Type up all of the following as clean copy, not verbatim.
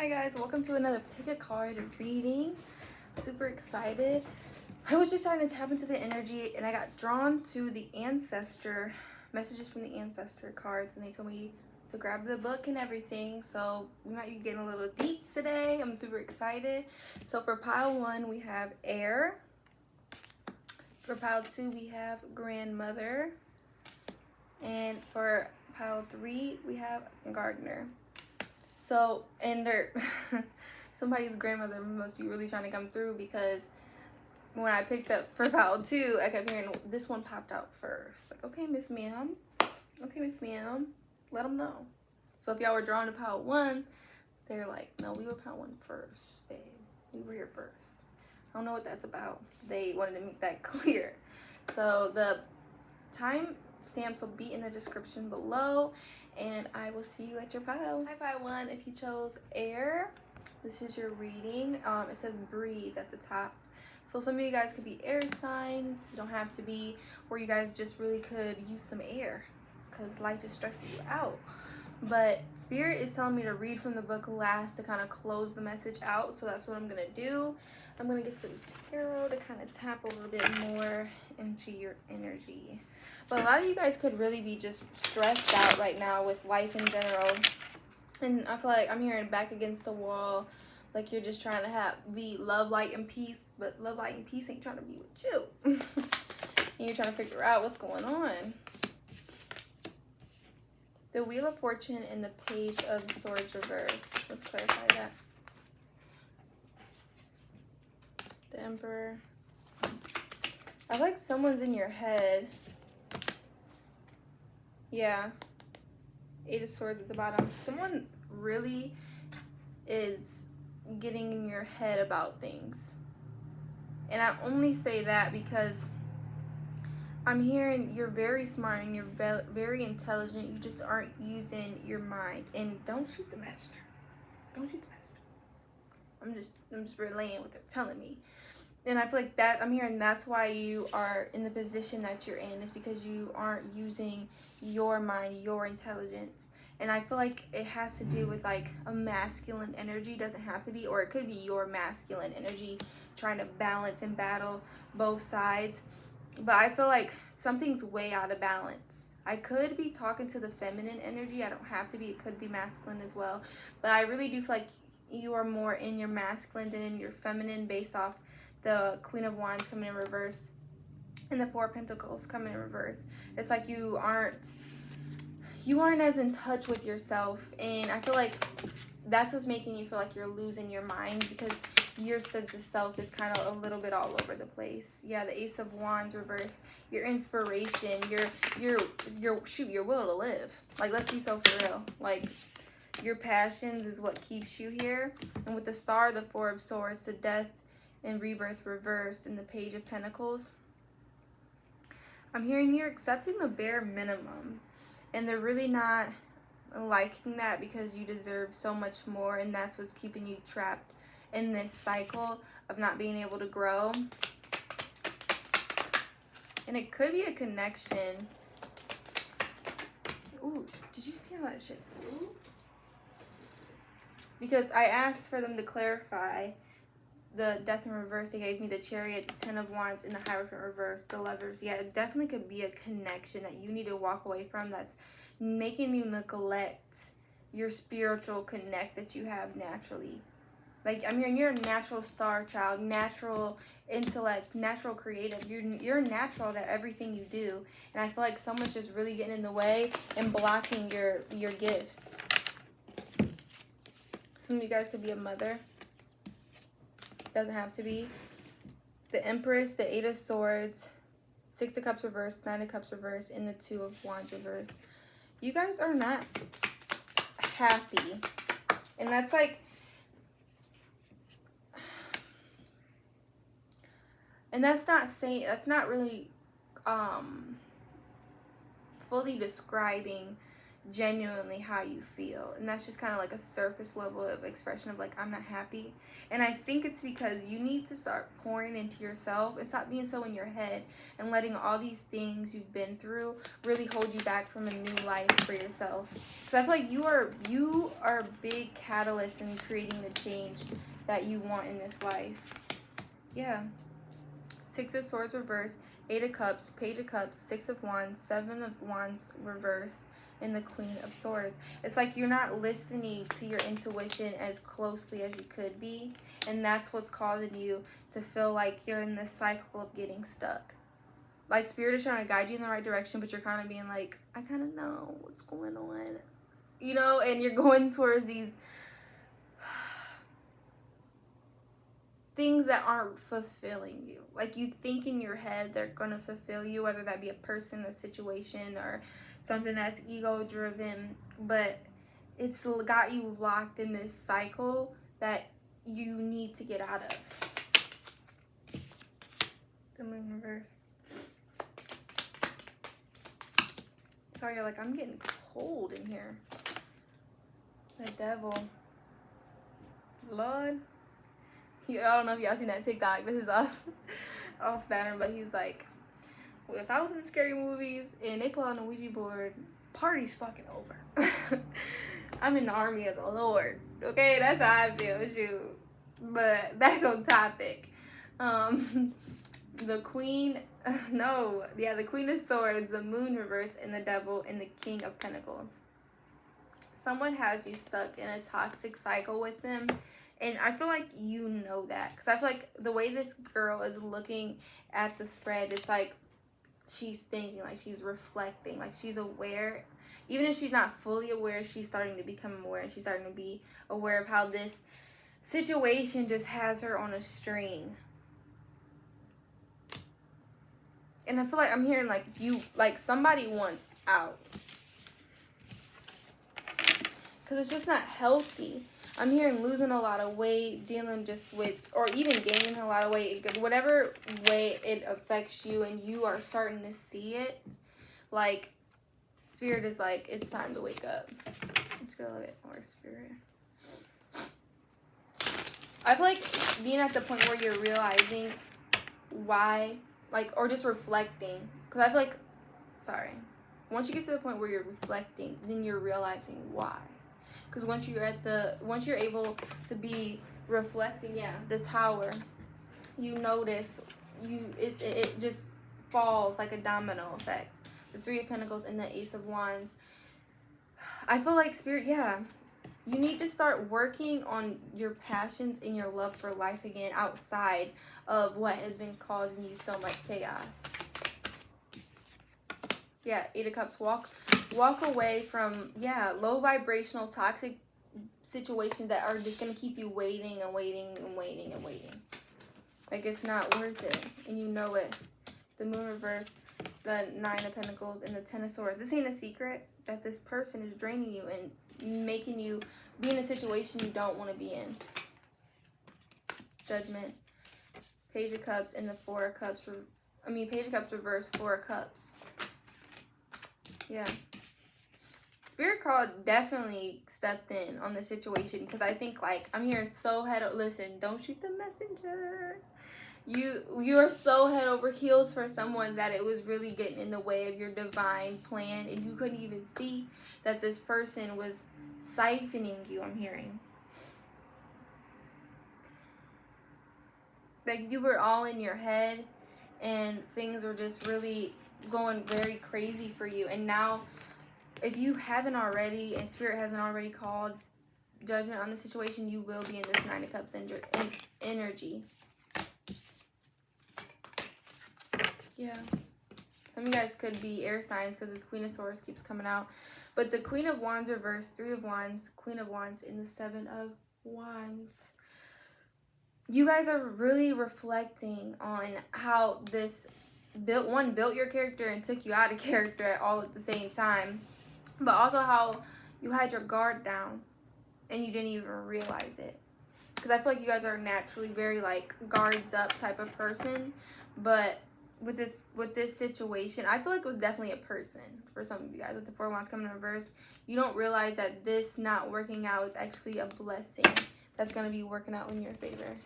Hi guys, welcome to another pick a card reading. Super excited. I was just starting to tap into the energy and I got drawn to the ancestor messages from the ancestor cards, and they told me to grab the book and everything. So we might be getting a little deep today. I'm super excited. So for pile 1 we have air. For pile 2 we have grandmother. And for pile 3 we have gardener. So, and they're somebody's grandmother must be really trying to come through, because when I picked up for pile 2, I kept hearing this one popped out first. Like, okay, Miss Ma'am. Okay, Miss Ma'am. Let them know. So if y'all were drawn to pile 1, they're like, no, we were pile 1 first, babe. We were here first. I don't know what that's about. They wanted to make that clear. So the time stamps will be in the description below, and I will see you at your pile. Hi, pile 1. If you chose air, this is your reading. It says breathe at the top. So some of you guys could be air signs. You don't have to be, or you guys just really could use some air because life is stressing you out. But Spirit is telling me to read from the book last to kind of close the message out. So that's what I'm going to do. I'm going to get some tarot to kind of tap a little bit more into your energy. But a lot of you guys could really be just stressed out right now with life in general. And I feel like I'm hearing back against the wall. Like you're just trying to be love, light, and peace. But love, light, and peace ain't trying to be with you. And you're trying to figure out what's going on. The Wheel of Fortune and the Page of Swords reverse. Let's clarify that. The Emperor. I like someone's in your head. Yeah. 8 of Swords at the bottom. Someone really is getting in your head about things. And I only say that because I'm hearing you're very smart and you're very intelligent. You just aren't using your mind. And don't shoot the messenger. Don't shoot the messenger. I'm just relaying what they're telling me. And I feel like that I'm hearing that's why you are in the position that you're in, is because you aren't using your mind, your intelligence. And I feel like it has to do with like a masculine energy. Doesn't have to be, or it could be your masculine energy trying to balance and battle both sides. But I feel like something's way out of balance. I could be talking to the feminine energy. I don't have to be. It could be masculine as well. But I really do feel like you are more in your masculine than in your feminine, based off the Queen of Wands coming in reverse and the Four of Pentacles coming in reverse. It's like you aren't as in touch with yourself. And I feel like that's what's making you feel like you're losing your mind, because your sense of self is kind of a little bit all over the place. Yeah, the Ace of Wands reverse, your inspiration, your will to live. Like, let's be so for real. Like, your passions is what keeps you here. And with the Star, the Four of Swords, the Death and Rebirth reverse, and the Page of Pentacles, I'm hearing you're accepting the bare minimum. And they're really not liking that, because you deserve so much more, and that's what's keeping you trapped in this cycle of not being able to grow. And it could be a connection. Ooh, did you see how that shit flew? Because I asked for them to clarify the Death in reverse. They gave me the Chariot, the 10 of Wands, and the Hierophant reverse, the Lovers. Yeah, it definitely could be a connection that you need to walk away from, that's making you neglect your spiritual connect that you have naturally. Like, I mean, you're a natural star child, natural intellect, natural creative. You're natural at everything you do. And I feel like someone's just really getting in the way and blocking your gifts. Some of you guys could be a mother. Doesn't have to be. The Empress, the 8 of Swords, 6 of Cups reverse, 9 of Cups reverse, and the 2 of Wands reverse. You guys are not happy. And that's like, and that's not really fully describing genuinely how you feel. And that's just kind of like a surface level of expression of like, I'm not happy. And I think it's because you need to start pouring into yourself and stop being so in your head and letting all these things you've been through really hold you back from a new life for yourself. Because I feel like you are a big catalyst in creating the change that you want in this life. Yeah. 6 of Swords reverse, 8 of Cups, Page of Cups, 6 of Wands, 7 of Wands reverse, and the Queen of Swords. It's like you're not listening to your intuition as closely as you could be, and that's what's causing you to feel like you're in this cycle of getting stuck. Like Spirit is trying to guide you in the right direction, but you're kind of being like, I kind of know what's going on, you know, and you're going towards these things that aren't fulfilling you. Like you think in your head they're going to fulfill you, whether that be a person, a situation, or something that's ego driven, but it's got you locked in this cycle that you need to get out of. The Moon reverse. Sorry, you're like, I'm getting cold in here. The Devil. Lord. I don't know if y'all seen that TikTok. This is off pattern, but he's like, well, if I was in scary movies and they pull out a Ouija board, party's fucking over. I'm in the army of the Lord. Okay, that's how I feel. Shoot. But back on topic. The Queen, the Queen of Swords, the Moon reverse, and the Devil, and the King of Pentacles. Someone has you stuck in a toxic cycle with them. And I feel like you know that. Because I feel like the way this girl is looking at the spread, it's like she's thinking, like she's reflecting, like she's aware. Even if she's not fully aware, she's starting to become aware. And she's starting to be aware of how this situation just has her on a string. And I feel like I'm hearing like somebody wants out. Because it's just not healthy. I'm hearing losing a lot of weight, dealing just with, or even gaining a lot of weight, whatever way it affects you and you are starting to see it, like, Spirit is like, it's time to wake up. Let's go a little bit more, Spirit. I feel like being at the point where you're realizing why, like, or just reflecting, because I feel like, once you get to the point where you're reflecting, then you're realizing why. Because once you're able to be reflecting, the Tower, you notice, it just falls like a domino effect. The 3 of Pentacles and the Ace of Wands. I feel like Spirit, you need to start working on your passions and your love for life again outside of what has been causing you so much chaos. 8 of Cups. Walk away from, low vibrational, toxic situations that are just going to keep you waiting and waiting and waiting and waiting. Like, it's not worth it. And you know it. The Moon reverse, the 9 of Pentacles, and the 10 of Swords. This ain't a secret that this person is draining you and making you be in a situation you don't want to be in. Judgment. Page of Cups and the 4 of Cups. Page of Cups reverse, 4 of Cups. Spirit call definitely stepped in on the situation, because I think, like, I'm hearing so listen, don't shoot the messenger. You are so head over heels for someone that it was really getting in the way of your divine plan, and you couldn't even see that this person was siphoning you, I'm hearing. Like, you were all in your head, and things were just really going very crazy for you. And now, if you haven't already, and Spirit hasn't already called judgment on the situation, you will be in this 9 of Cups energy. Some of you guys could be air signs, because this Queen of Swords keeps coming out. But the Queen of Wands reverse, 3 of Wands, Queen of Wands, and the 7 of Wands. You guys are really reflecting on how this built your character and took you out of character all at the same time. But also how you had your guard down and you didn't even realize it. Because I feel like you guys are naturally very, like, guards up type of person. But with this situation, I feel like it was definitely a person for some of you guys. With the 4 of Wands coming in reverse, you don't realize that this not working out is actually a blessing that's going to be working out in your favor.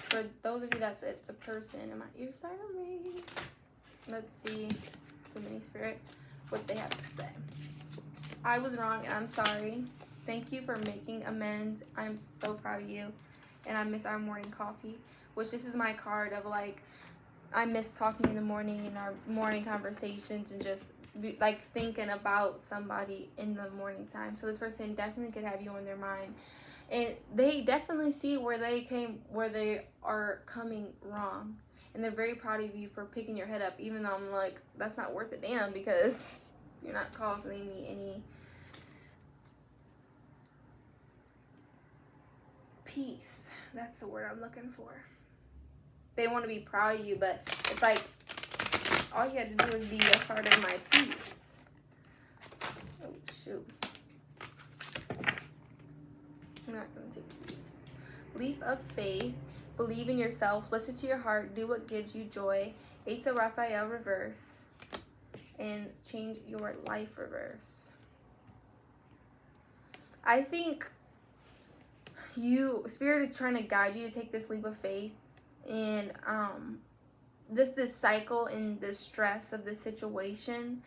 For those of you it's a person, and my ears starting to ring. Let's see, so many spirit, what they have to say. I was wrong and I'm sorry. Thank you for making amends. I'm so proud of you. And I miss our morning coffee, which this is my card of like, I miss talking in the morning and our morning conversations and just like thinking about somebody in the morning time. So this person definitely could have you on their mind. And they definitely see where they are coming wrong. And they're very proud of you for picking your head up, even though I'm like, that's not worth a damn because you're not causing me any peace. That's the word I'm looking for. They want to be proud of you, but it's like all you had to do is be a part of my peace. Oh shoot. I'm not gonna take these. Leap of faith. Believe in yourself. Listen to your heart. Do what gives you joy. Eight of Raphael reverse. And change your life reverse. I think Spirit is trying to guide you to take this leap of faith. And just this cycle and the stress of this situation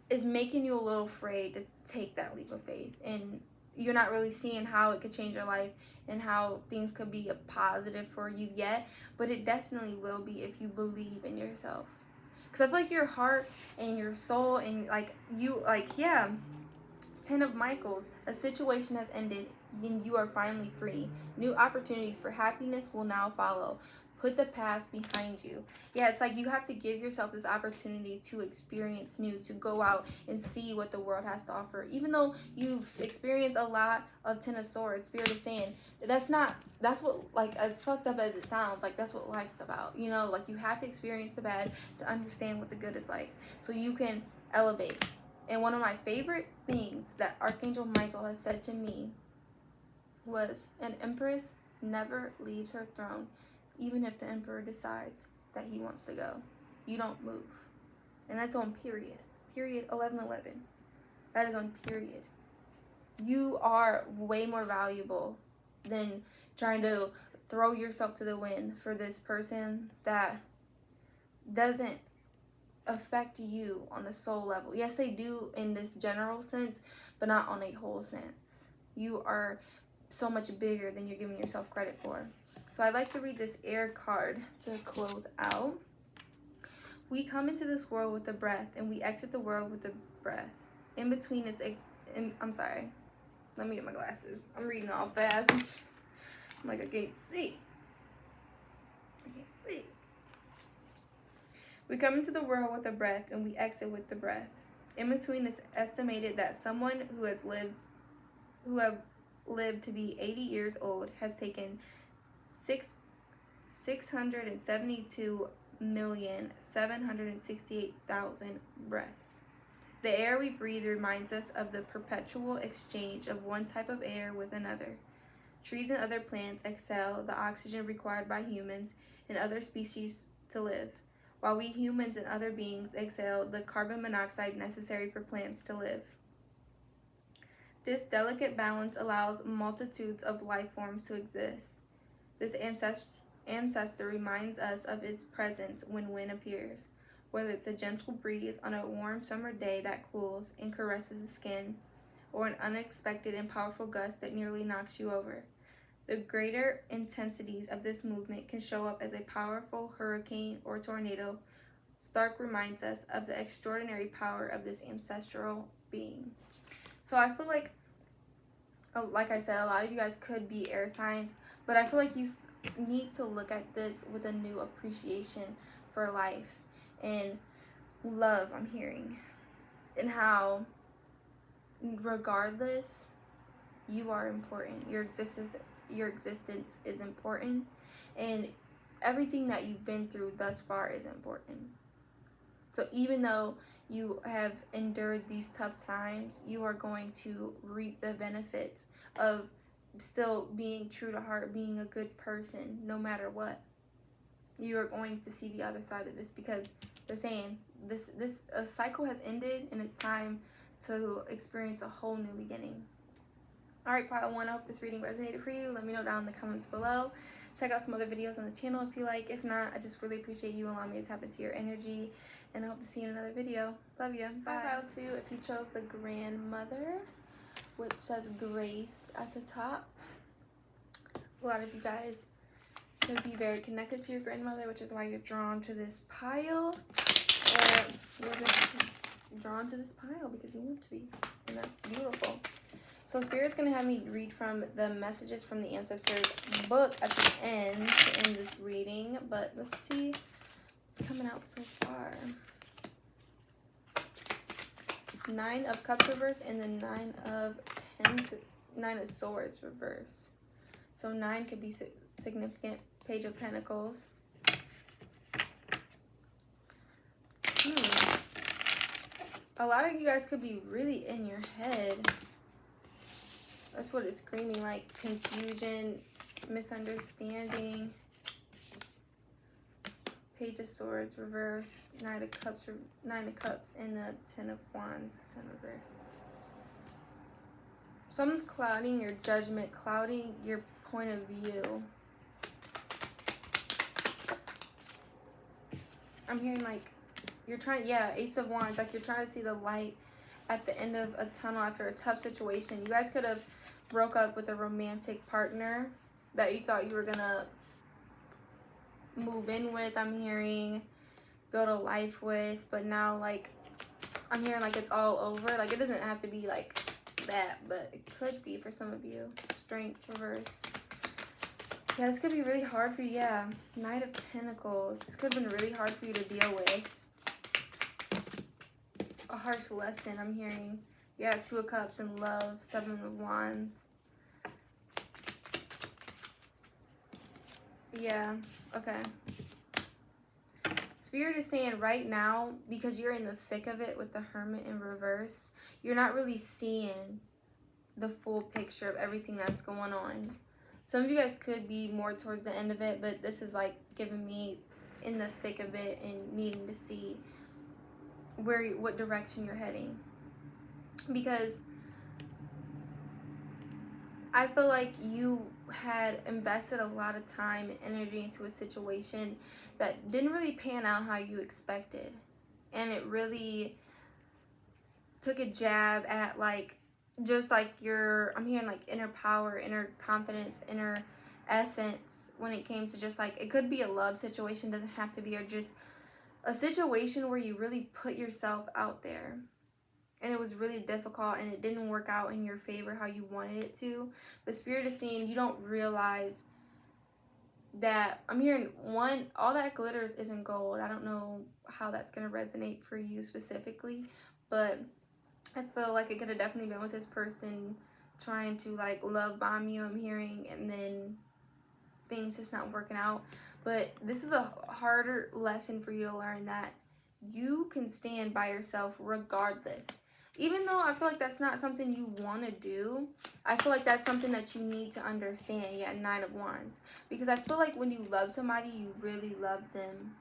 is making you a little afraid to take that leap of faith. And you're not really seeing how it could change your life and how things could be a positive for you yet. But it definitely will be if you believe in yourself. Because I feel like your heart and your soul and yeah, 10 of Michaels, a situation has ended and you are finally free. New opportunities for happiness will now follow. Put the past behind you. Yeah, it's like you have to give yourself this opportunity to experience new, to go out and see what the world has to offer. Even though you've experienced a lot of 10 of Swords, Spirit is saying, that's what, like, as fucked up as it sounds, like, that's what life's about. You know, like, you have to experience the bad to understand what the good is like. So you can elevate. And one of my favorite things that Archangel Michael has said to me was, an empress never leaves her throne, even if the emperor decides that he wants to go. You don't move. And that's on period. Period 1111. That is on period. You are way more valuable than trying to throw yourself to the wind for this person that doesn't affect you on a soul level. Yes, they do in this general sense, but not on a whole sense. You are so much bigger than you're giving yourself credit for. So I'd like to read this air card to close out. We come into this world with a breath, and we exit the world with a breath. In between is I'm sorry. Let me get my glasses. I'm reading all fast. I'm like, I can't see. We come into the world with a breath, and we exit with the breath. In between, it's estimated that someone who have lived to be 80 years old has taken 672,768,000 breaths. The air we breathe reminds us of the perpetual exchange of one type of air with another. Trees and other plants exhale the oxygen required by humans and other species to live, while we humans and other beings exhale the carbon monoxide necessary for plants to live. This delicate balance allows multitudes of life forms to exist. This ancestor reminds us of its presence when wind appears, whether it's a gentle breeze on a warm summer day that cools and caresses the skin, or an unexpected and powerful gust that nearly knocks you over. The greater intensities of this movement can show up as a powerful hurricane or tornado. Stark reminds us of the extraordinary power of this ancestral being. So I feel like I said, a lot of you guys could be air signs, but I feel like you need to look at this with a new appreciation for life and love, I'm hearing, and how regardless, you are important. Your existence is important, and everything that you've been through thus far is important. So even though you have endured these tough times, you are going to reap the benefits of still being true to heart, being a good person, no matter what. you are going to see the other side of this, because they're saying this cycle has ended and it's time to experience a whole new beginning. All right, pile 1, I hope this reading resonated for you. Let me know down in the comments below. Check out some other videos on the channel if you like. If not, I just really appreciate you allowing me to tap into your energy, and I hope to see you in another video. Love you. Bye. Pile 2, if you chose the grandmother, which says grace at the top, a lot of you guys could be very connected to your grandmother, which is why you're drawn to this pile, or you're just drawn to this pile because you want to be, and that's beautiful. So Spirit's going to have me read from the Messages from the Ancestors book at the end to end this reading. But let's see what's coming out so far. 9 of Cups reverse and the 9 of Swords reverse. So 9 could be significant. Page of Pentacles. A lot of you guys could be really in your head. That's what it's screaming, like confusion, misunderstanding. Page of Swords reverse, 9 of Cups, and the 10 of Wands, Sun reverse. Someone's clouding your judgment, clouding your point of view. I'm hearing like you're trying, Ace of Wands, like you're trying to see the light at the end of a tunnel after a tough situation. You guys could have broke up with a romantic partner that you thought you were gonna move in with, I'm hearing, build a life with, but now like I'm hearing like it's all over. Like it doesn't have to be like that, but it could be for some of you. Strength reverse. Yeah, this could be really hard for you. Yeah, Knight of Pentacles. This could have been really hard for you to deal with. A harsh lesson, I'm hearing. Yeah, 2 of Cups and love, 7 of Wands. Yeah, okay. Spirit is saying right now, because you're in the thick of it with the Hermit in reverse, you're not really seeing the full picture of everything that's going on. Some of you guys could be more towards the end of it, but this is like giving me in the thick of it and needing to see what direction you're heading. Because I feel like you had invested a lot of time and energy into a situation that didn't really pan out how you expected. And it really took a jab at like, just like your, I'm hearing like inner power, inner confidence, inner essence when it came to just like, it could be a love situation, doesn't have to be, or just a situation where you really put yourself out there. And it was really difficult and it didn't work out in your favor how you wanted it to. But Spirit is saying you don't realize that, I'm hearing one, all that glitters isn't gold. I don't know how that's going to resonate for you specifically, but I feel like it could have definitely been with this person trying to like love bomb you, I'm hearing, and then things just not working out. But this is a harder lesson for you to learn, that you can stand by yourself regardless. Even though I feel like that's not something you want to do, I feel like that's something that you need to understand. Yeah, 9 of Wands. Because I feel like when you love somebody, you really love them.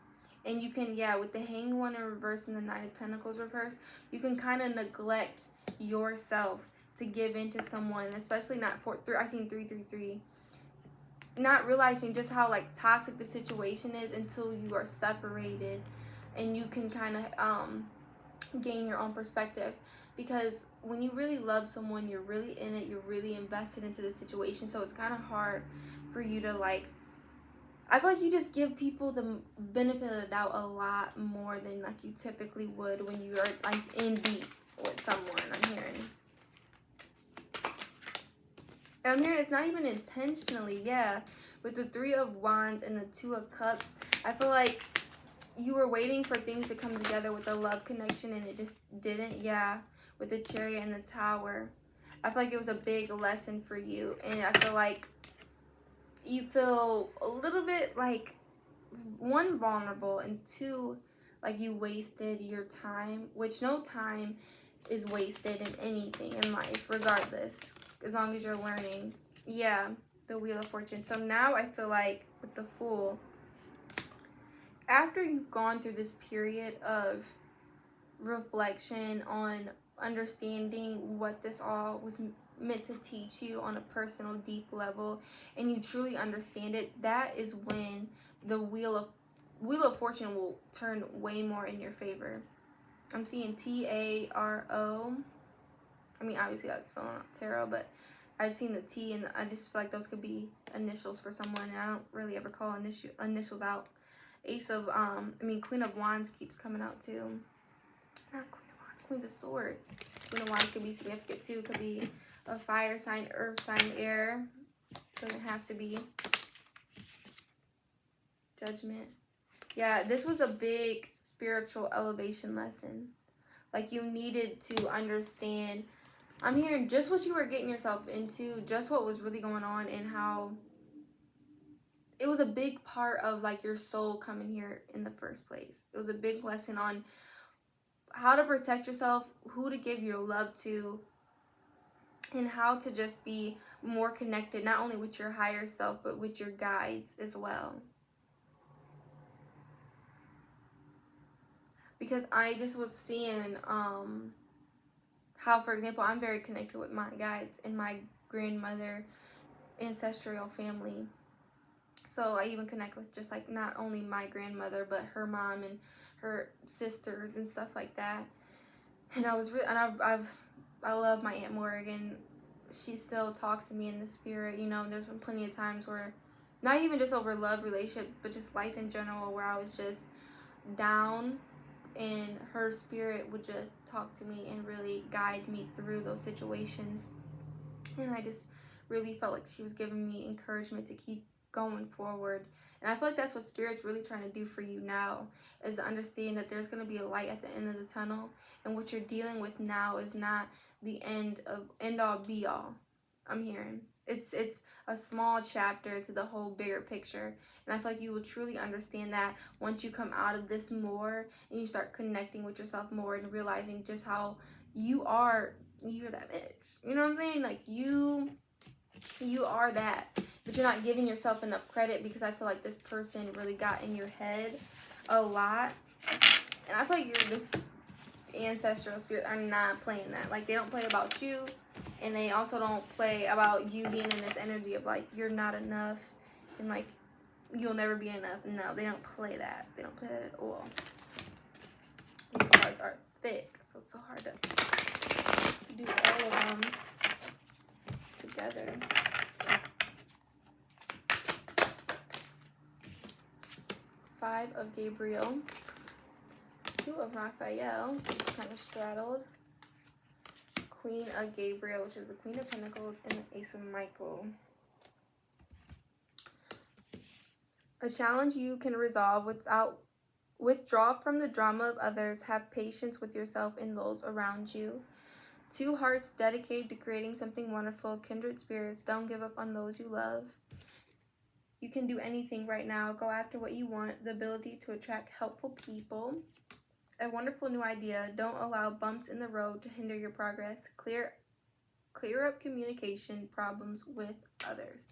And you can, with the Hanged One in reverse and the 9 of Pentacles reverse, you can kind of neglect yourself to give in to someone, especially not for, I seen 333. Not realizing just how like toxic the situation is until you are separated and you can kind of gain your own perspective. Because when you really love someone, you're really in it, you're really invested into the situation, so it's kind of hard for you to like, I feel like you just give people the benefit of the doubt a lot more than like you typically would when you are like in deep with someone, I'm hearing. And I'm hearing it's not even intentionally, with the 3 of Wands and the 2 of Cups. I feel like you were waiting for things to come together with a love connection and it just didn't, with the Chariot and the Tower. I feel like it was a big lesson for you, and I feel like you feel a little bit like, 1, vulnerable, and 2, like you wasted your time, which no time is wasted in anything in life, regardless, as long as you're learning. The Wheel of Fortune. So now I feel like with the Fool, after you've gone through this period of reflection on understanding what this all was meant to teach you on a personal, deep level, and you truly understand it, that is when the wheel of fortune will turn way more in your favor. I'm seeing Taro. I mean, obviously that's spelling out tarot, but I've seen the T, and I just feel like those could be initials for someone, and I don't really ever call initials out. Queen of Wands keeps coming out too. Not Queen of Wands, Queens of Swords. Queen of Wands could be significant too. Could be a fire sign, earth sign, air. Doesn't have to be. Judgment. Yeah, this was a big spiritual elevation lesson. Like, you needed to understand. I'm hearing just what you were getting yourself into, just what was really going on, and how it was a big part of, like, your soul coming here in the first place. It was a big lesson on how to protect yourself, who to give your love to, and how to just be more connected, not only with your higher self, but with your guides as well. Because I just was seeing how, for example, I'm very connected with my guides and my grandmother ancestral family. So I even connect with just like not only my grandmother, but her mom and her sisters and stuff like that. And I was I love my Aunt Morgan. She still talks to me in the spirit, you know. There's been plenty of times where, not even just over love relationship, but just life in general, where I was just down, and her spirit would just talk to me and really guide me through those situations. And I just really felt like she was giving me encouragement to keep going forward. And I feel like that's what Spirit's really trying to do for you now, is to understand that there's going to be a light at the end of the tunnel, and what you're dealing with now is not the end all be all. I'm hearing it's a small chapter to the whole bigger picture, and I feel like you will truly understand that once you come out of this more and you start connecting with yourself more and realizing just how you're that bitch. You know what I'm saying? Like, you are that, but you're not giving yourself enough credit, because I feel like this person really got in your head a lot, and I feel like this ancestral spirit are not playing that. Like, they don't play about you, and they also don't play about you being in this energy of like you're not enough and like you'll never be enough. No, they don't play that. They don't play that at all. These cards are thick, so it's so hard to do all of them together. Five of Gabriel, Two of Raphael, just kind of straddled, Queen of Gabriel, which is the Queen of Pentacles, and the Ace of Michael. A challenge you can resolve without withdraw from the drama of others. Have patience with yourself and those around you. Two hearts dedicated to creating something wonderful. Kindred spirits, don't give up on those you love. You can do anything right now. Go after what you want. The ability to attract helpful people. A wonderful new idea. Don't allow bumps in the road to hinder your progress. Clear up communication problems with others.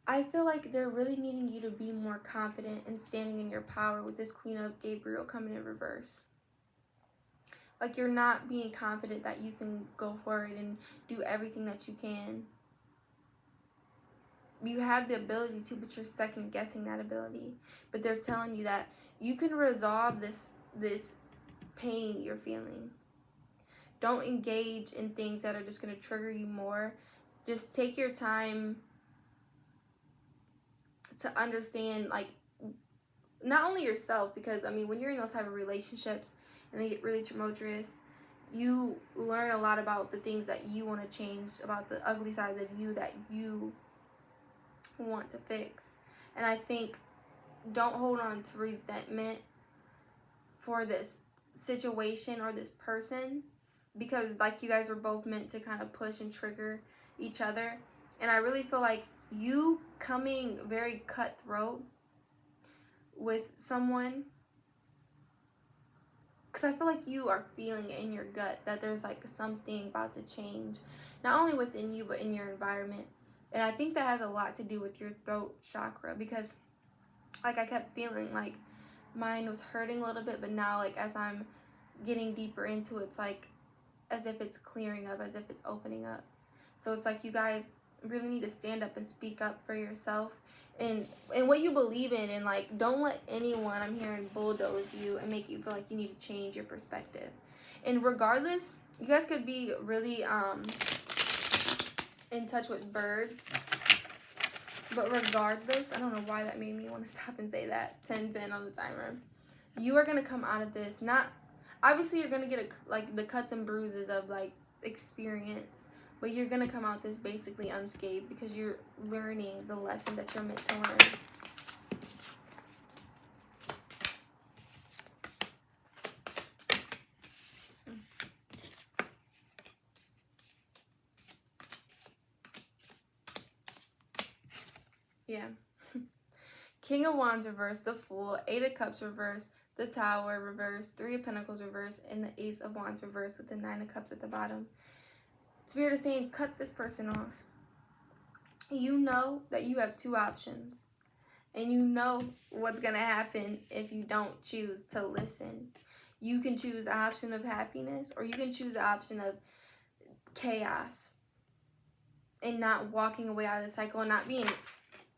I feel like they're really needing you to be more confident and standing in your power with this Queen of Gabriel coming in reverse. Like, you're not being confident that you can go for it and do everything that you can. You have the ability to, but you're second guessing that ability. But they're telling you that you can resolve this pain you're feeling. Don't engage in things that are just going to trigger you more. Just take your time to understand, like, not only yourself, because, I mean, when you're in those type of relationships and they get really tumultuous, you learn a lot about the things that you want to change, about the ugly sides of you that you want to fix. And I think don't hold on to resentment for this situation or this person, because like you guys were both meant to kind of push and trigger each other. And I really feel like you coming very cutthroat with someone, because I feel like you are feeling it in your gut that there's like something about to change, not only within you but in your environment. And I think that has a lot to do with your throat chakra, because like I kept feeling like mine was hurting a little bit, but now like as I'm getting deeper into it, it's like as if it's clearing up, as if it's opening up. So it's like you guys really need to stand up and speak up for yourself and what you believe in, and like don't let anyone, I'm hearing, bulldoze you and make you feel like you need to change your perspective. And regardless, you guys could be really in touch with birds, but regardless, I don't know why that made me want to stop and say that. 10-10 on the timer. You are gonna come out of this, not obviously you're gonna get like the cuts and bruises of like experience, but you're gonna come out this basically unscathed because you're learning the lesson that you're meant to learn. Yeah. King of Wands reverse, the Fool, 8 of Cups reverse, the Tower reverse, 3 of Pentacles reverse, and the Ace of Wands reverse with the 9 of Cups at the bottom. Spirit is saying, cut this person off. You know that you have 2 options. And you know what's going to happen if you don't choose to listen. You can choose the option of happiness, or you can choose the option of chaos and not walking away out of the cycle and not being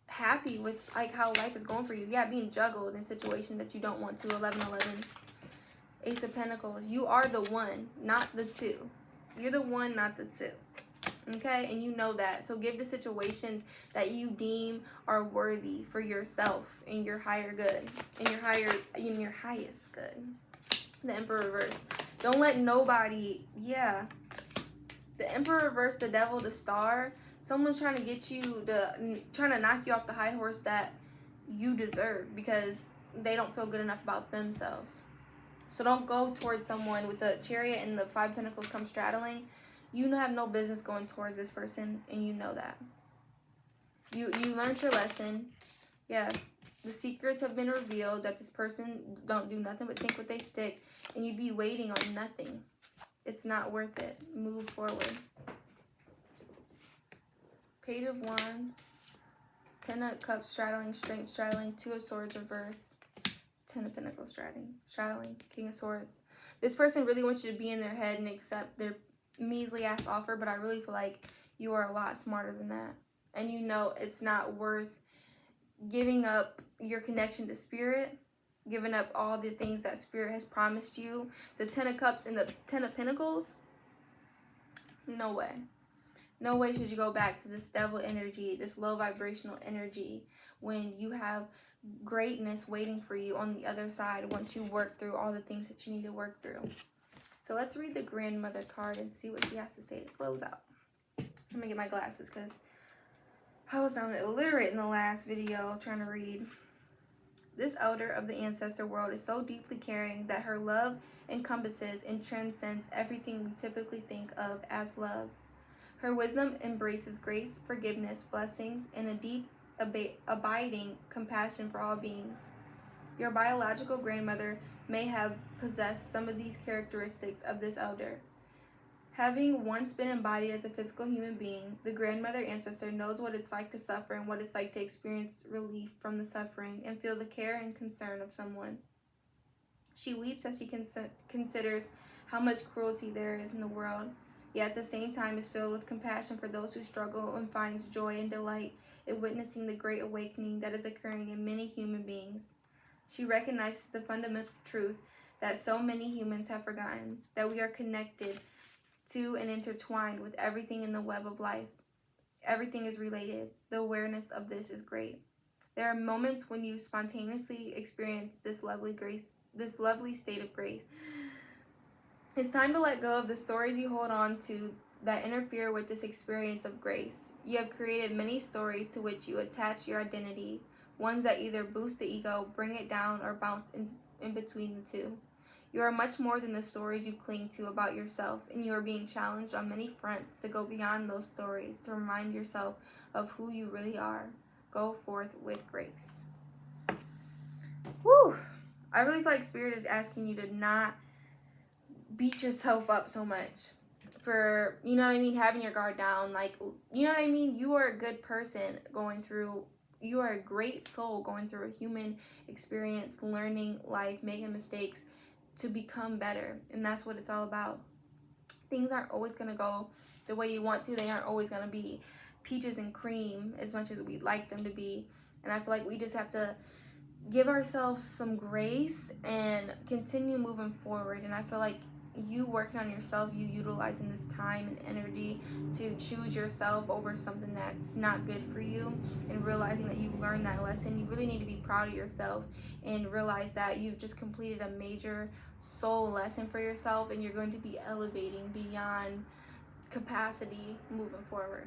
happy with like how life is going for you. Yeah, being juggled in situations that you don't want to. 11-11. Ace of Pentacles. You are the one, not the two. You're the one, not the two. Okay, and you know that. So give the situations that you deem are worthy for yourself and your higher good, and your highest good. The Emperor reverse. Don't let nobody. Yeah. The Emperor reverse. The Devil. The Star. Someone's trying to get you trying to knock you off the high horse that you deserve because they don't feel good enough about themselves. So don't go towards someone with the Chariot and the 5 Pentacles come straddling. You have no business going towards this person, and you know that. You learned your lesson. Yeah. The secrets have been revealed that this person don't do nothing but think what they stick, and you'd be waiting on nothing. It's not worth it. Move forward. Page of Wands, 10 of Cups straddling, Strength straddling, 2 of Swords reverse, 10 of Pentacles straddling, King of Swords. This person really wants you to be in their head and accept their measly ass offer, but I really feel like you are a lot smarter than that. And you know it's not worth giving up your connection to Spirit, giving up all the things that Spirit has promised you. The 10 of Cups and the 10 of Pentacles, no way. No way should you go back to this devil energy, this low vibrational energy, when you have greatness waiting for you on the other side once you work through all the things that you need to work through. So let's read the Grandmother card and see what she has to say to close out. Let me get my glasses because I was sounding illiterate in the last video trying to read. This elder of the ancestor world is so deeply caring that her love encompasses and transcends everything we typically think of as love. Her wisdom embraces grace, forgiveness, blessings, and a deep, abiding compassion for all beings. Your biological grandmother may have possessed some of these characteristics of this elder. Having once been embodied as a physical human being, the grandmother ancestor knows what it's like to suffer and what it's like to experience relief from the suffering and feel the care and concern of someone. She weeps as she considers how much cruelty there is in the world, yet at the same time is filled with compassion for those who struggle and finds joy and delight in witnessing the great awakening that is occurring in many human beings. She recognizes the fundamental truth that so many humans have forgotten, that we are connected to and intertwined with everything in the web of life. Everything is related. The awareness of this is great. There are moments when you spontaneously experience this lovely grace, this lovely state of grace. It's time to let go of the stories you hold on to that interfere with this experience of grace. You have created many stories to which you attach your identity, ones that either boost the ego, bring it down, or bounce in between the two. You are much more than the stories you cling to about yourself, and you are being challenged on many fronts to go beyond those stories, to remind yourself of who you really are. Go forth with grace. Whew! I really feel like Spirit is asking you to not beat yourself up so much for, you know what I mean, having your guard down. Like, you know what I mean? You are a good person going through you are a great soul going through a human experience, learning life, making mistakes to become better. And that's what it's all about. Things aren't always going to go the way you want to. They aren't always going to be peaches and cream as much as we'd like them to be. And I feel like we just have to give ourselves some grace and continue moving forward. And I feel like you working on yourself, you utilizing this time and energy to choose yourself over something that's not good for you, and realizing that you learned that lesson, you really need to be proud of yourself and realize that you've just completed a major soul lesson for yourself, and you're going to be elevating beyond capacity moving forward.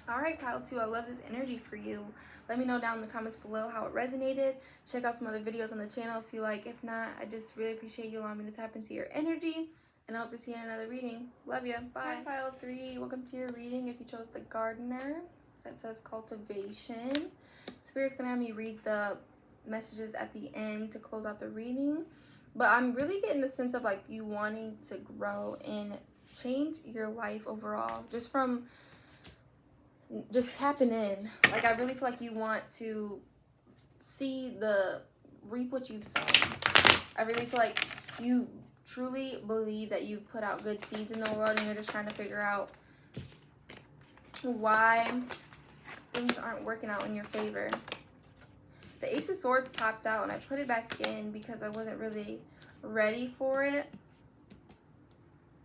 All right, pile 2, I love this energy for you. Let me know down in the comments below how it resonated. Check out some other videos on the channel if you like. If not, I just really appreciate you allowing me to tap into your energy, and I hope to see you in another reading. Love you. Bye. Hi, pile 3. Welcome to your reading. If you chose the gardener, that says cultivation. Spirit's going to have me read the messages at the end to close out the reading. But I'm really getting the sense of like you wanting to grow and change your life overall. Just tapping in. Like, I really feel like you want to reap what you've sown. I really feel like you truly believe that you've put out good seeds in the world, and you're just trying to figure out why things aren't working out in your favor. The Ace of Swords popped out, and I put it back in because I wasn't really ready for it.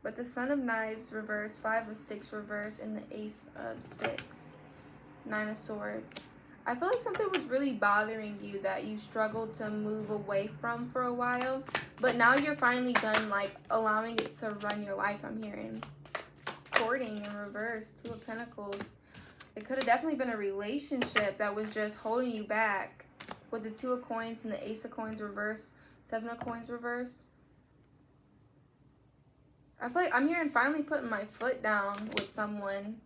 But the Son of Knives reverse, 5 of Sticks reverse, and the Ace of Sticks, 9 of Swords. I feel like something was really bothering you that you struggled to move away from for a while. But now you're finally done, like, allowing it to run your life, I'm hearing. Courting in reverse, 2 of Pentacles. It could have definitely been a relationship that was just holding you back. With the 2 of Coins and the Ace of Coins reverse, 7 of Coins reverse. I feel like I'm hearing finally putting my foot down with someone.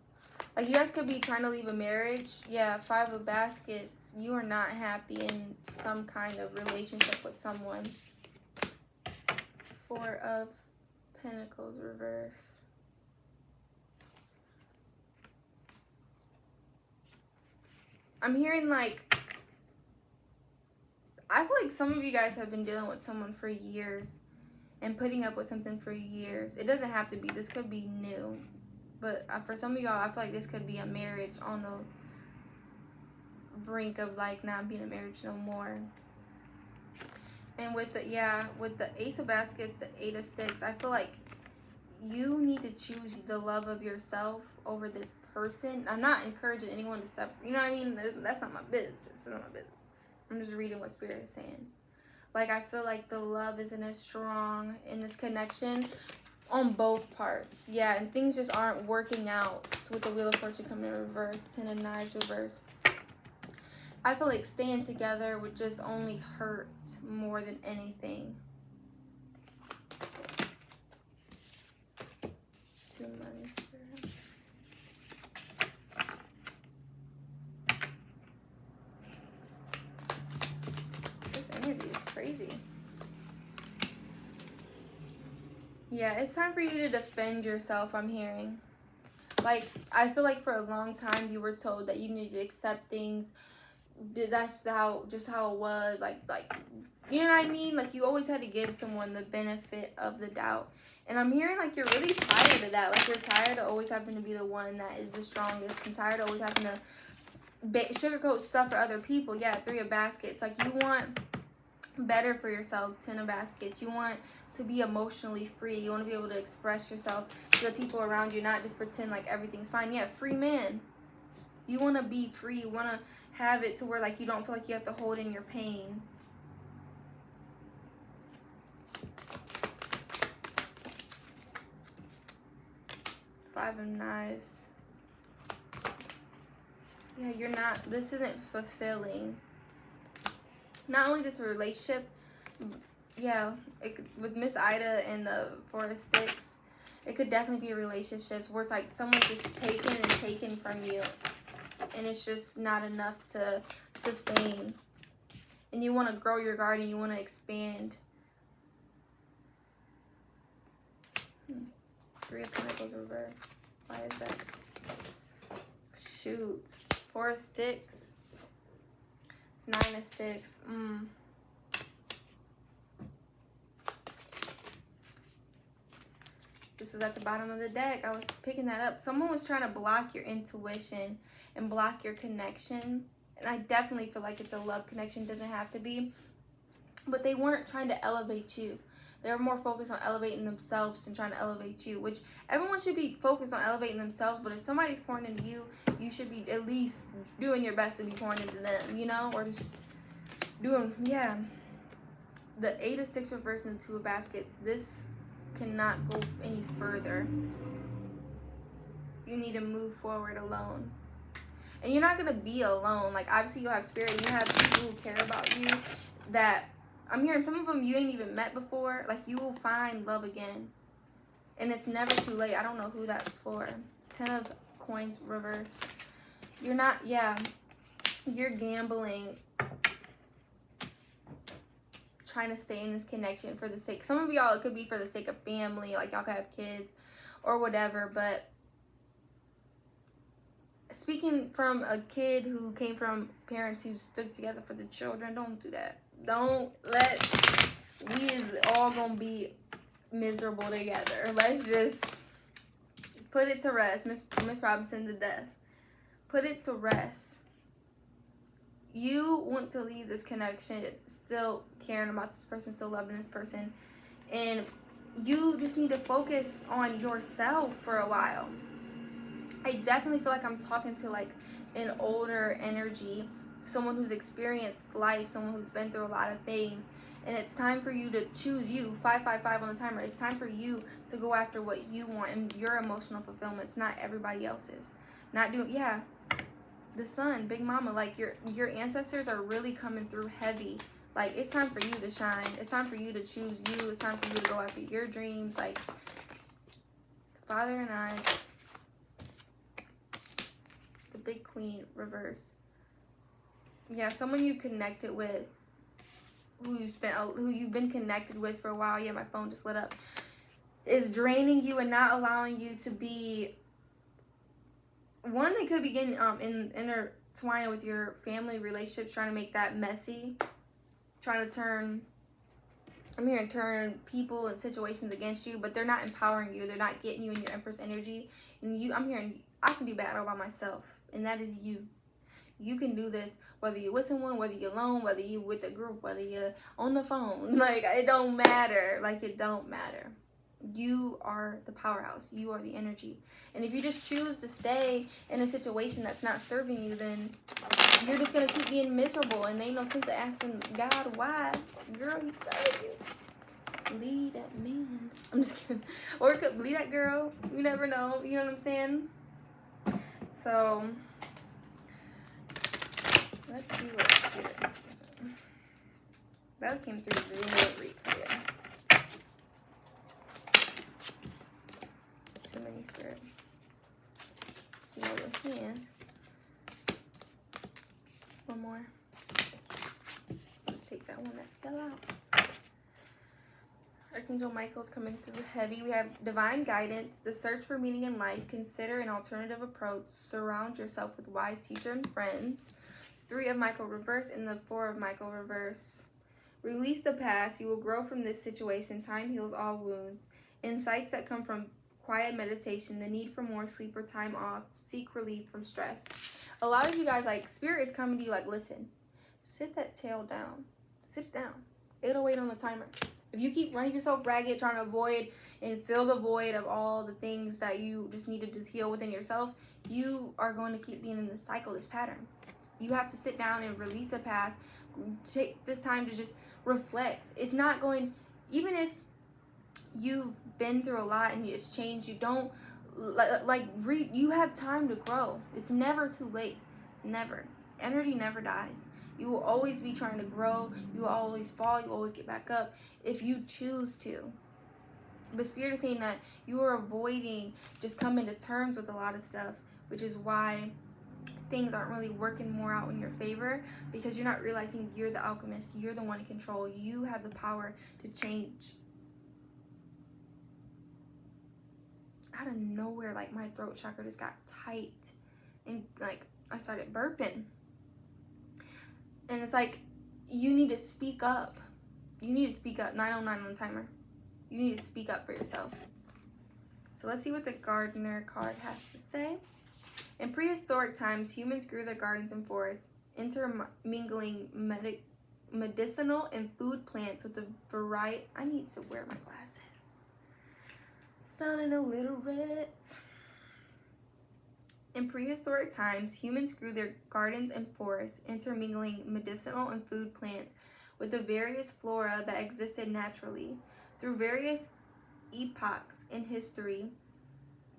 Like, you guys could be trying to leave a marriage. Yeah, 5 of Baskets. You are not happy in some kind of relationship with someone. 4 of Pentacles reverse. I'm hearing like, I feel like some of you guys have been dealing with someone for years and putting up with something for years. It doesn't have to be. This could be new. But for some of y'all, I feel like this could be a marriage on the brink of like not being a marriage no more. And with the Ace of Baskets, the 8 of Sticks, I feel like you need to choose the love of yourself over this person. I'm not encouraging anyone to separate. You know what I mean? That's not my business. It's not my business. I'm just reading what Spirit is saying. Like, I feel like the love isn't as strong in this connection on both parts. Yeah, and things just aren't working out with the Wheel of Fortune coming in reverse, 10 of Knives reverse. I feel like staying together would just only hurt more than anything. 2 money, Spirit. This energy is crazy. Yeah, it's time for you to defend yourself, I'm hearing. Like, I feel like for a long time you were told that you needed to accept things. That's just how it was. Like, you know what I mean? Like, you always had to give someone the benefit of the doubt. And I'm hearing like you're really tired of that. Like, you're tired of always having to be the one that is the strongest. And tired of always having to sugarcoat stuff for other people. Yeah, 3 of Baskets. Like, you want better for yourself, 10 of Baskets. You want to be emotionally free. You want to be able to express yourself to the people around you, not just pretend like everything's fine. Yeah, free man. You want to be free. You want to have it to where like you don't feel like you have to hold in your pain. Five of Knives. Yeah, you're not, this isn't fulfilling. Not only this relationship, yeah, with Miss Ida and the 4 of Sticks, it could definitely be a relationship where it's like someone's just taken from you, and it's just not enough to sustain. And you want to grow your garden, you want to expand. 3 of Pentacles reverse. Why is that? Shoot. 4 of Sticks. Nine of Sticks. This was at the bottom of the deck. I was picking that up. Someone was trying to block your intuition and block your connection. And I definitely feel like it's a love connection. Doesn't have to be. But they weren't trying to elevate you. They were more focused on elevating themselves and trying to elevate you. Which everyone should be focused on elevating themselves. But if somebody's pouring into you, you should be at least doing your best to be pouring into them. You know? Or just doing, yeah. The Eight of Sticks reversed and the Two of Baskets. This cannot go any further. You need to move forward alone. And you're not going to be alone. Like, obviously, you'll have spirit. You have people who care about you. That, I'm hearing some of them you ain't even met before. Like, you will find love again. And it's never too late. I don't know who that's for. 10 of Coins reverse. You're not, yeah. You're gambling. Trying to stay in this connection for the sake, some of y'all, it could be for the sake of family, like y'all could have kids or whatever. But speaking from a kid who came from parents who stood together for the children, don't do that. Don't let, we is all gonna be miserable together. Let's just put it to rest. Miss Robinson to death. Put it to rest. You want to leave this connection still caring about this person, still loving this person. And you just need to focus on yourself for a while. I definitely feel like I'm talking to like an older energy. Someone who's experienced life. Someone who's been through a lot of things. And it's time for you to choose you. 555 on the timer. It's time for you to go after what you want. And your emotional fulfillment. It's not everybody else's. Not doing, yeah. The sun, Big Mama, like your ancestors are really coming through heavy. Like, it's time for you to shine. It's time for you to choose you. It's time for you to go after your dreams. Like, Father and I, the Big Queen reverse. Yeah, someone you connected with, who you've been connected with for a while. Yeah, my phone just lit up. Is draining you and not allowing you to be. One, they could be getting intertwined with your family relationships, trying to make that messy, trying to turn people and situations against you, but they're not empowering you. They're not getting you in your Empress energy. And I'm hearing, I can do bad all by myself, and that is you. You can do this, whether you're with someone, whether you're alone, whether you're with a group, whether you're on the phone. Like, it don't matter. Like, it don't matter. You are the powerhouse. You are the energy. And if you just choose to stay in a situation that's not serving you, then you're just going to keep being miserable. And there ain't no sense of asking God why. Girl, he telling you. Leave that man. I'm just kidding. Or it could leave that girl. You never know. You know what I'm saying? So, let's see what spirit is. That came through very clear. Too many spirit. See over here. One more. Just take that one that fell out. Archangel Michael's coming through heavy. We have divine guidance, the search for meaning in life. Consider an alternative approach. Surround yourself with wise teacher and friends. 3 of Michael reverse and the 4 of Michael reverse. Release the past. You will grow from this situation. Time heals all wounds. Insights that come from quiet meditation, the need for more sleep or time off, seek relief from stress. A lot of you guys, like, spirit is coming to you like, listen, sit that tail down. Sit it down. 808 on the timer. If you keep running yourself ragged, trying to avoid and fill the void of all the things that you just need to just heal within yourself, you are going to keep being in this cycle, this pattern. You have to sit down and release the past. Take this time to just reflect. It's not going, even if you've been through a lot and it's changed, you don't you have time to grow. It's never too late. Never. Energy never dies. You will always be trying to grow. You will always fall. You will always get back up if you choose to. But spirit is saying that you are avoiding just coming to terms with a lot of stuff, which is why things aren't really working more out in your favor, because you're not realizing you're the alchemist. You're the one in control. You have the power to change. Out of nowhere, like, my throat chakra just got tight and like I started burping. And it's like, you need to speak up. You need to speak up. 909 on the timer. You need to speak up for yourself. So let's see what the gardener card has to say. In prehistoric times, humans grew their gardens and forests, intermingling medicinal and food plants with a variety. I need to wear my glasses. Sounding illiterate. In prehistoric times, humans grew their gardens and forests, intermingling medicinal and food plants with the various flora that existed naturally. Through various epochs in history,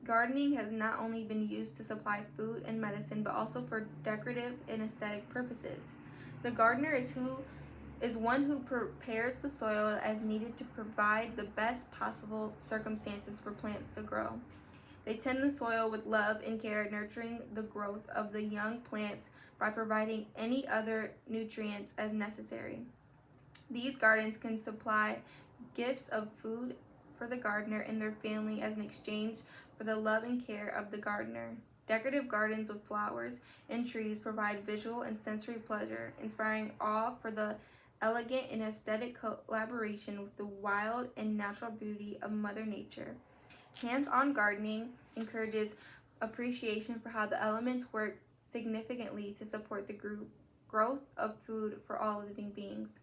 gardening has not only been used to supply food and medicine, but also for decorative and aesthetic purposes. The gardener is one who prepares the soil as needed to provide the best possible circumstances for plants to grow. They tend the soil with love and care, nurturing the growth of the young plants by providing any other nutrients as necessary. These gardens can supply gifts of food for the gardener and their family as an exchange for the love and care of the gardener. Decorative gardens with flowers and trees provide visual and sensory pleasure, inspiring awe for the elegant and aesthetic collaboration with the wild and natural beauty of Mother Nature. Hands-on gardening encourages appreciation for how the elements work significantly to support the growth of food for all living beings.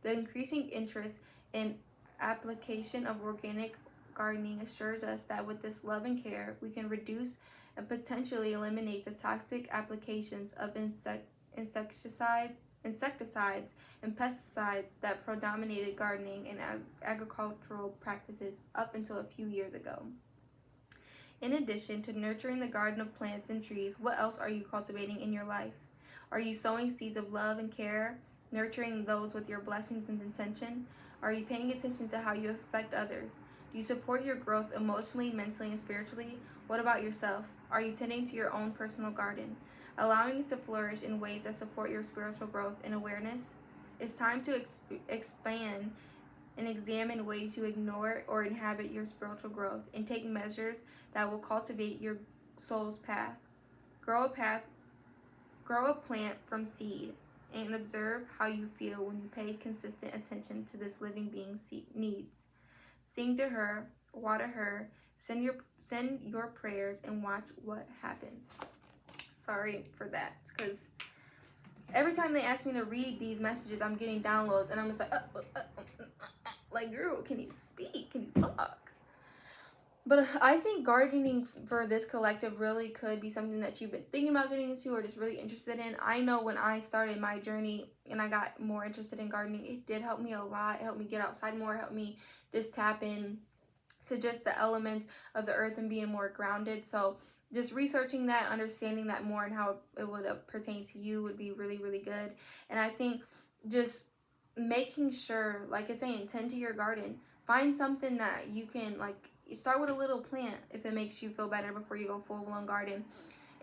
The increasing interest in application of organic gardening assures us that with this love and care, we can reduce and potentially eliminate the toxic applications of insecticides and pesticides that predominated gardening and agricultural practices up until a few years ago. In addition to nurturing the garden of plants and trees, what else are you cultivating in your life? Are you sowing seeds of love and care, nurturing those with your blessings and intention? Are you paying attention to how you affect others? Do you support your growth emotionally, mentally, and spiritually? What about yourself? Are you tending to your own personal garden, allowing it to flourish in ways that support your spiritual growth and awareness? It's time to expand and examine ways you ignore or inhibit your spiritual growth and take measures that will cultivate your soul's path. Grow a plant from seed and observe how you feel when you pay consistent attention to this living being's needs. Sing to her, water her, send your prayers, and watch what happens. Sorry for that, because every time they ask me to read these messages, I'm getting downloads, and I'm just like, girl, can you speak? Can you talk? But I think gardening for this collective really could be something that you've been thinking about getting into or just really interested in. I know when I started my journey and I got more interested in gardening, it did help me a lot. It helped me get outside more. It helped me just tap in to just the elements of the earth and being more grounded. So just researching that, understanding that more and how it would pertain to you would be really, really good. And I think just making sure, like I say, tend to your garden. Find something that you can, like, start with a little plant if it makes you feel better before you go full-blown garden,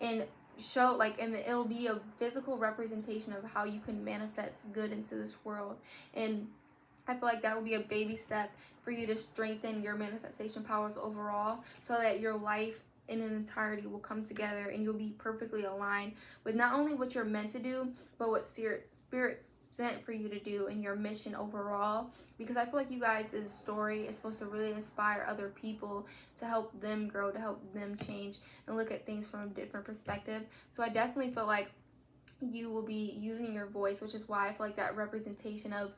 and show, like, and it'll be a physical representation of how you can manifest good into this world. And I feel like that would be a baby step for you to strengthen your manifestation powers overall, so that your life in an entirety will come together and you'll be perfectly aligned with not only what you're meant to do, but what spirit sent for you to do and your mission overall. Because I feel like you guys' story is supposed to really inspire other people to help them grow, to help them change and look at things from a different perspective. So I definitely feel like you will be using your voice, which is why I feel like that representation of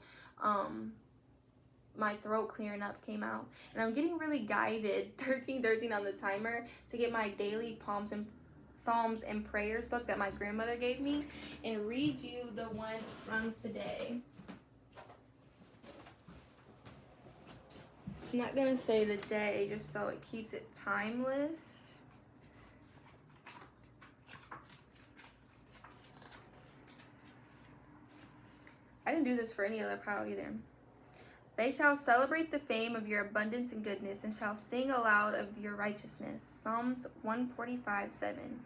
my throat clearing up came out. And I'm getting really guided, 1313 on the timer, to get my daily Psalms and prayers book that my grandmother gave me and read you the one from today. I'm not gonna say the day just so it keeps it timeless. I didn't do this for any other pile either. They shall celebrate the fame of your abundance and goodness, and shall sing aloud of your righteousness. Psalms 145:7.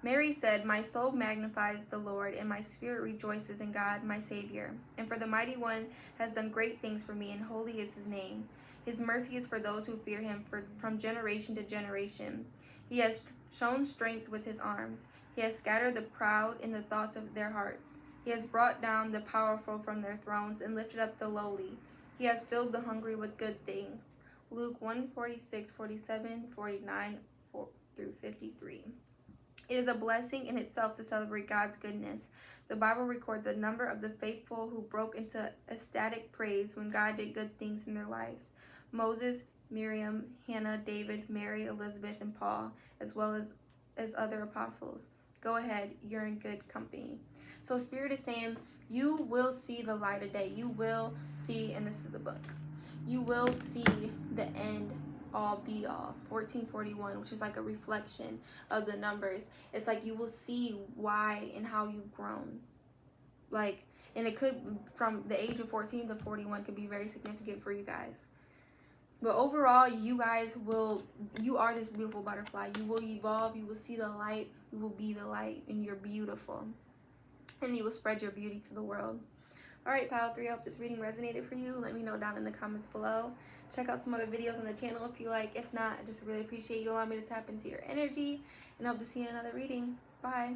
Mary said, my soul magnifies the Lord, and my spirit rejoices in God, my Savior. And for the Mighty One has done great things for me, and holy is his name. His mercy is for those who fear him from generation to generation. He has shown strength with his arms. He has scattered the proud in the thoughts of their hearts. He has brought down the powerful from their thrones and lifted up the lowly. He has filled the hungry with good things. Luke 1:46, 47, 49 through 53. It is a blessing in itself to celebrate God's goodness. The Bible records a number of the faithful who broke into ecstatic praise when God did good things in their lives. Moses, Miriam, Hannah, David, Mary, Elizabeth, and Paul, as well as other apostles. Go ahead, you're in good company. So Spirit is saying, you will see the light of day. You will see, and this is the book, you will see the end all be all. 1441, which is like a reflection of the numbers. It's like you will see why and how you've grown. Like, and it could, from the age of 14 to 41, could be very significant for you guys. But overall, you guys will, you are this beautiful butterfly. You will evolve. You will see the light. You will be the light, and you're beautiful. And you will spread your beauty to the world. All right, Pile 3, I hope this reading resonated for you. Let me know down in the comments below. Check out some other videos on the channel if you like. If not, I just really appreciate you allowing me to tap into your energy, and hope to see you in another reading. Bye.